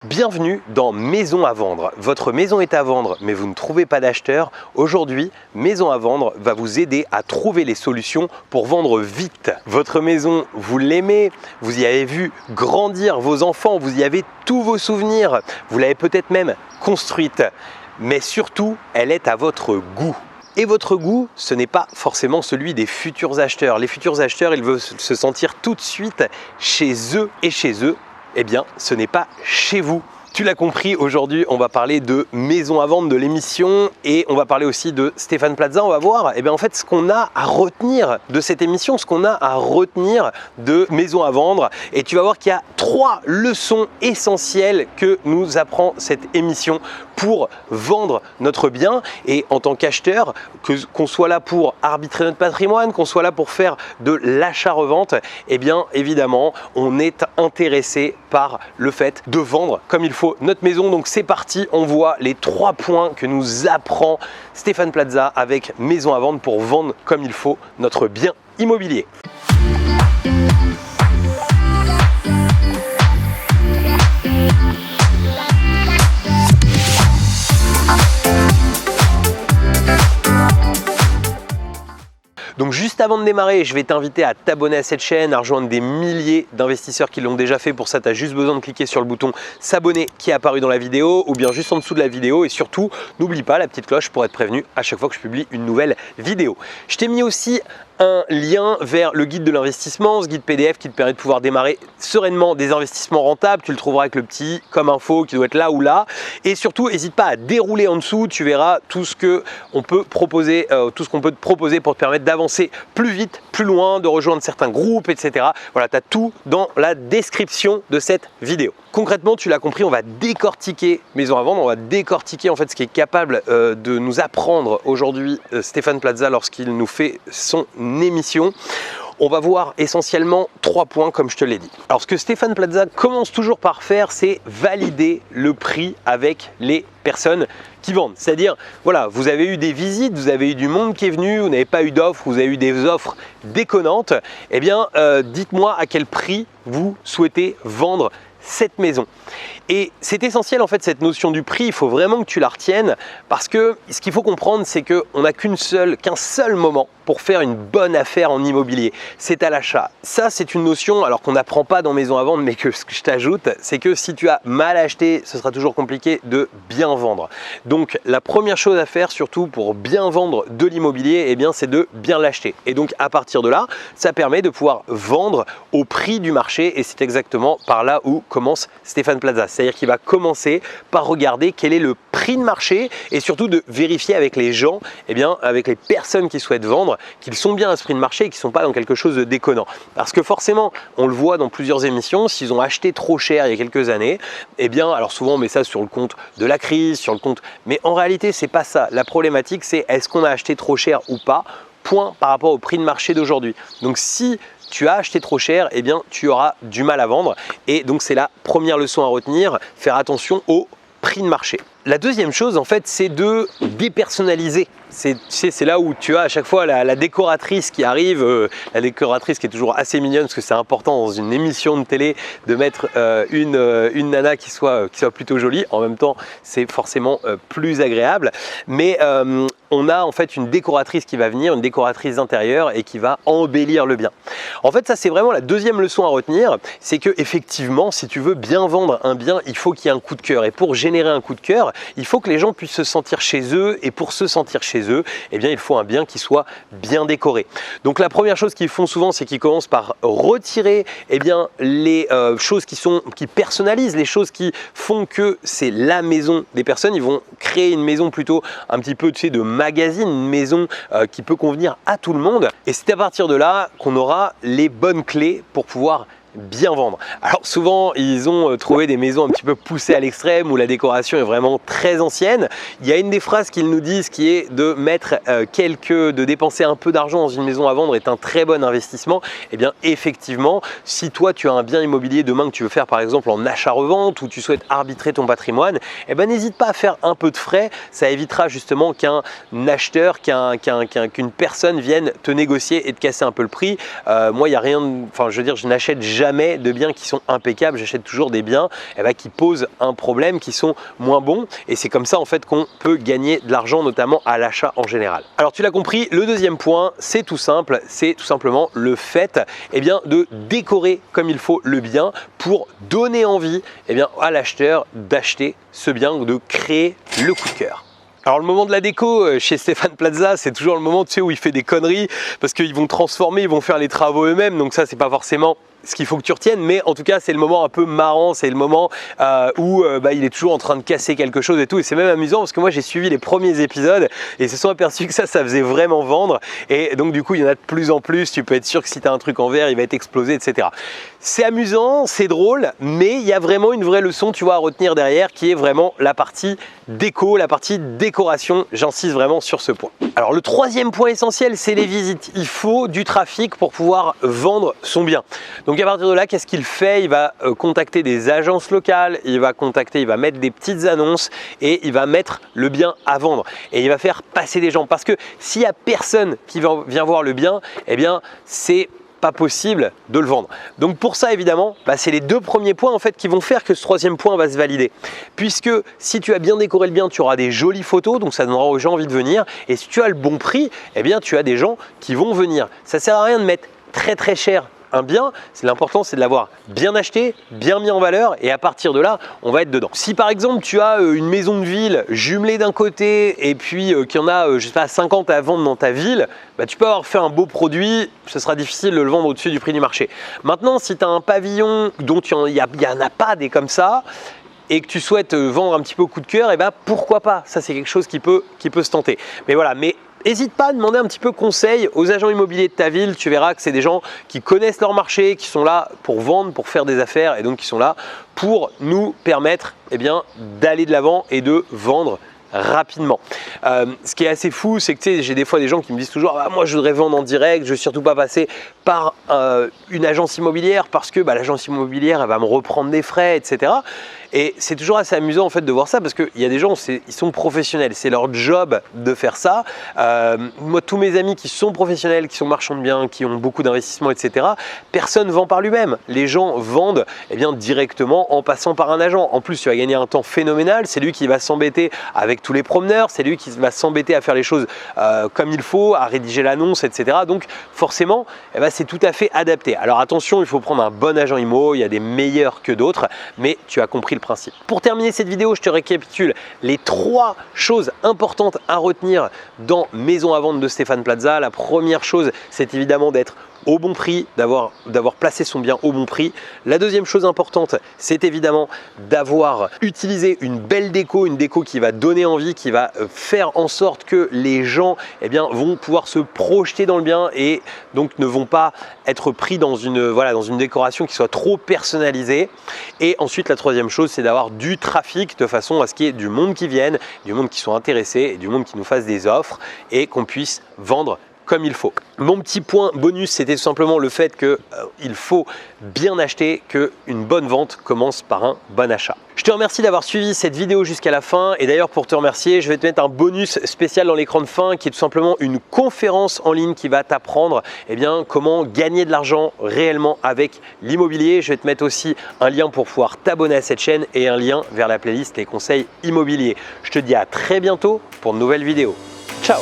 Bienvenue dans Maison à vendre. Votre maison est à vendre mais vous ne trouvez pas d'acheteur. Aujourd'hui, Maison à vendre va vous aider à trouver les solutions pour vendre vite. Votre maison, vous l'aimez, vous y avez vu grandir vos enfants, vous y avez tous vos souvenirs, vous l'avez peut-être même construite. Mais surtout, elle est à votre goût. Et votre goût, ce n'est pas forcément celui des futurs acheteurs. Les futurs acheteurs, ils veulent se sentir tout de suite chez eux et chez eux. Eh bien, ce n'est pas chez vous. Tu l'as compris, aujourd'hui, on va parler de Maison à vendre, de l'émission, et on va parler aussi de Stéphane Plaza. On va voir en fait, ce qu'on a à retenir de cette émission, ce qu'on a à retenir de Maison à vendre. Et tu vas voir qu'il y a 3 leçons essentielles que nous apprend cette émission pour vendre notre bien. Et en tant qu'acheteur, qu'on soit là pour arbitrer notre patrimoine, qu'on soit là pour faire de l'achat-revente, eh bien évidemment, on est intéressé par le fait de vendre comme il faut notre maison. Donc c'est parti, on voit les 3 points que nous apprend Stéphane Plaza avec Maison à vendre pour vendre comme il faut notre bien immobilier. Donc juste avant de démarrer, je vais t'inviter à t'abonner à cette chaîne, à rejoindre des milliers d'investisseurs qui l'ont déjà fait. Pour ça, tu as juste besoin de cliquer sur le bouton s'abonner qui est apparu dans la vidéo ou bien juste en dessous de la vidéo. Et surtout, n'oublie pas la petite cloche pour être prévenu à chaque fois que je publie une nouvelle vidéo. Je t'ai mis aussi un lien vers le guide de l'investissement, ce guide PDF qui te permet de pouvoir démarrer sereinement des investissements rentables. Tu le trouveras avec le petit comme info qui doit être là ou là. Et surtout, n'hésite pas à dérouler en dessous. Tu verras tout ce qu'on peut proposer, tout ce qu'on peut te proposer pour te permettre d'avancer plus vite, plus loin, de rejoindre certains groupes, etc. Voilà, tu as tout dans la description de cette vidéo. Concrètement, tu l'as compris, on va décortiquer Maison à vendre, on va décortiquer en fait ce qui est capable de nous apprendre aujourd'hui Stéphane Plaza lorsqu'il nous fait son émission. On va voir essentiellement 3 points comme je te l'ai dit. Alors ce que Stéphane Plaza commence toujours par faire, c'est valider le prix avec les personnes qui vendent. C'est-à-dire, voilà, vous avez eu des visites, vous avez eu du monde qui est venu, vous n'avez pas eu d'offres, vous avez eu des offres déconnantes. Eh bien, dites-moi à quel prix vous souhaitez vendre cette maison. Et c'est essentiel en fait cette notion du prix, il faut vraiment que tu la retiennes parce que ce qu'il faut comprendre c'est qu'on n'a qu'un seul moment pour faire une bonne affaire en immobilier, c'est à l'achat. Ça c'est une notion alors qu'on n'apprend pas dans Maison à vendre mais que ce que je t'ajoute c'est que si tu as mal acheté, ce sera toujours compliqué de bien vendre. Donc la première chose à faire surtout pour bien vendre de l'immobilier, eh bien c'est de bien l'acheter. Et donc à partir de là, ça permet de pouvoir vendre au prix du marché et c'est exactement par là où commence Stéphane Plaza. C'est-à-dire qu'il va commencer par regarder quel est le prix de marché et surtout de vérifier avec les gens, eh bien, avec les personnes qui souhaitent vendre, qu'ils sont bien à ce prix de marché et qu'ils ne sont pas dans quelque chose de déconnant. Parce que forcément, on le voit dans plusieurs émissions, s'ils ont acheté trop cher il y a quelques années, eh bien, alors souvent on met ça sur le compte de la crise, sur le compte, mais en réalité, c'est pas ça. La problématique, c'est est-ce qu'on a acheté trop cher ou pas, point par rapport au prix de marché d'aujourd'hui. Donc si tu as acheté trop cher, eh bien tu auras du mal à vendre. Et donc c'est la première leçon à retenir, faire attention au prix de marché. La deuxième chose en fait, c'est de dépersonnaliser. C'est là où tu as à chaque fois la décoratrice qui arrive, la décoratrice qui est toujours assez mignonne parce que c'est important dans une émission de télé de mettre une nana qui soit plutôt jolie. En même temps, c'est forcément plus agréable. Mais on a en fait une décoratrice qui va venir, une décoratrice d'intérieur et qui va embellir le bien. En fait, ça c'est vraiment la deuxième leçon à retenir, c'est que effectivement, si tu veux bien vendre un bien, il faut qu'il y ait un coup de cœur. Et pour générer un coup de cœur, il faut que les gens puissent se sentir chez eux et pour se sentir chez eux, eh bien, il faut un bien qui soit bien décoré. Donc la première chose qu'ils font souvent, c'est qu'ils commencent par retirer eh bien, les choses qui personnalisent, les choses qui font que c'est la maison des personnes. Ils vont créer une maison plutôt un petit peu de magazine, une maison qui peut convenir à tout le monde. Et c'est à partir de là qu'on aura les bonnes clés pour pouvoir bien vendre. Alors souvent ils ont trouvé des maisons un petit peu poussées à l'extrême où la décoration est vraiment très ancienne. Il y a une des phrases qu'ils nous disent qui est de mettre de dépenser un peu d'argent dans une maison à vendre est un très bon investissement. Et bien effectivement, si toi tu as un bien immobilier demain que tu veux faire par exemple en achat-revente ou tu souhaites arbitrer ton patrimoine, eh ben n'hésite pas à faire un peu de frais. Ça évitera justement qu'un acheteur, qu'une personne vienne te négocier et te casser un peu le prix. Moi il y a rien, enfin je veux dire, je n'achète jamais de biens qui sont impeccables, j'achète toujours des biens qui posent un problème, qui sont moins bons, et c'est comme ça en fait qu'on peut gagner de l'argent, notamment à l'achat en général. Alors tu l'as compris, le deuxième point, c'est tout simple, c'est tout simplement le fait de décorer comme il faut le bien pour donner envie à l'acheteur d'acheter ce bien, de créer le coup de cœur. Alors le moment de la déco chez Stéphane Plaza, c'est toujours le moment où il fait des conneries parce qu'ils vont transformer, ils vont faire les travaux eux-mêmes, donc ça c'est pas forcément ce qu'il faut que tu retiennes, mais en tout cas c'est le moment un peu marrant, c'est le moment où il est toujours en train de casser quelque chose et tout, et c'est même amusant parce que moi j'ai suivi les premiers épisodes et ils se sont aperçus que ça faisait vraiment vendre, et donc du coup il y en a de plus en plus, tu peux être sûr que si tu as un truc en verre il va être explosé, etc. C'est amusant, c'est drôle, mais il y a vraiment une vraie leçon à retenir derrière qui est vraiment la partie déco, la partie décoration, j'insiste vraiment sur ce point. Alors le troisième point essentiel, c'est les visites. Il faut du trafic pour pouvoir vendre son bien. Donc à partir de là, qu'est-ce qu'il fait? Il va contacter des agences locales, il va mettre des petites annonces et il va mettre le bien à vendre. Et il va faire passer des gens, parce que s'il n'y a personne qui vient voir le bien, c'est pas possible de le vendre. Donc pour ça évidemment, c'est les deux premiers points en fait qui vont faire que ce troisième point va se valider. Puisque si tu as bien décoré le bien, tu auras des jolies photos, donc ça donnera aux gens envie de venir. Et si tu as le bon prix, tu as des gens qui vont venir. Ça sert à rien de mettre très cher un bien, l'important c'est de l'avoir bien acheté, bien mis en valeur, et à partir de là, on va être dedans. Si par exemple tu as une maison de ville jumelée d'un côté et puis qu'il y en a, je sais pas, 50 à vendre dans ta ville, tu peux avoir fait un beau produit, ce sera difficile de le vendre au-dessus du prix du marché. Maintenant, si tu as un pavillon dont il n'y en a pas des comme ça, et que tu souhaites vendre un petit peu au coup de cœur, pourquoi pas? Ça c'est quelque chose qui peut se tenter. Mais voilà, n'hésite pas à demander un petit peu conseil aux agents immobiliers de ta ville. Tu verras que c'est des gens qui connaissent leur marché, qui sont là pour vendre, pour faire des affaires, et donc qui sont là pour nous permettre d'aller de l'avant et de vendre rapidement. Ce qui est assez fou, c'est que j'ai des fois des gens qui me disent toujours moi je voudrais vendre en direct, je ne veux surtout pas passer par une agence immobilière parce que l'agence immobilière elle va me reprendre des frais, etc. Et c'est toujours assez amusant en fait de voir ça, parce qu'il y a des gens, ils sont professionnels, c'est leur job de faire ça. Moi, tous mes amis qui sont professionnels, qui sont marchands de biens, qui ont beaucoup d'investissements, etc., personne ne vend par lui-même. Les gens vendent directement en passant par un agent. En plus, tu vas gagner un temps phénoménal, c'est lui qui va s'embêter avec tous les promeneurs, c'est lui qui va s'embêter à faire les choses comme il faut, à rédiger l'annonce, etc. Donc forcément, c'est tout à fait adapté. Alors attention, il faut prendre un bon agent IMO, il y a des meilleurs que d'autres, mais tu as compris le principe. Pour terminer cette vidéo, je te récapitule les 3 choses importantes à retenir dans Maison à vendre de Stéphane Plaza. La première chose, c'est évidemment d'être au bon prix, d'avoir placé son bien au bon prix. La deuxième chose importante, c'est évidemment d'avoir utilisé une belle déco, une déco qui va donner envie, qui va faire en sorte que les gens vont pouvoir se projeter dans le bien et donc ne vont pas être pris dans une décoration qui soit trop personnalisée. Et ensuite, la troisième chose, c'est d'avoir du trafic de façon à ce qu'il y ait du monde qui vienne, du monde qui soit intéressé et du monde qui nous fasse des offres et qu'on puisse vendre comme il faut. Mon petit point bonus, c'était tout simplement le fait qu'il faut bien acheter, qu'une bonne vente commence par un bon achat. Je te remercie d'avoir suivi cette vidéo jusqu'à la fin, et d'ailleurs pour te remercier, je vais te mettre un bonus spécial dans l'écran de fin qui est tout simplement une conférence en ligne qui va t'apprendre comment gagner de l'argent réellement avec l'immobilier. Je vais te mettre aussi un lien pour pouvoir t'abonner à cette chaîne et un lien vers la playlist Les conseils immobiliers. Je te dis à très bientôt pour de nouvelles vidéos. Ciao!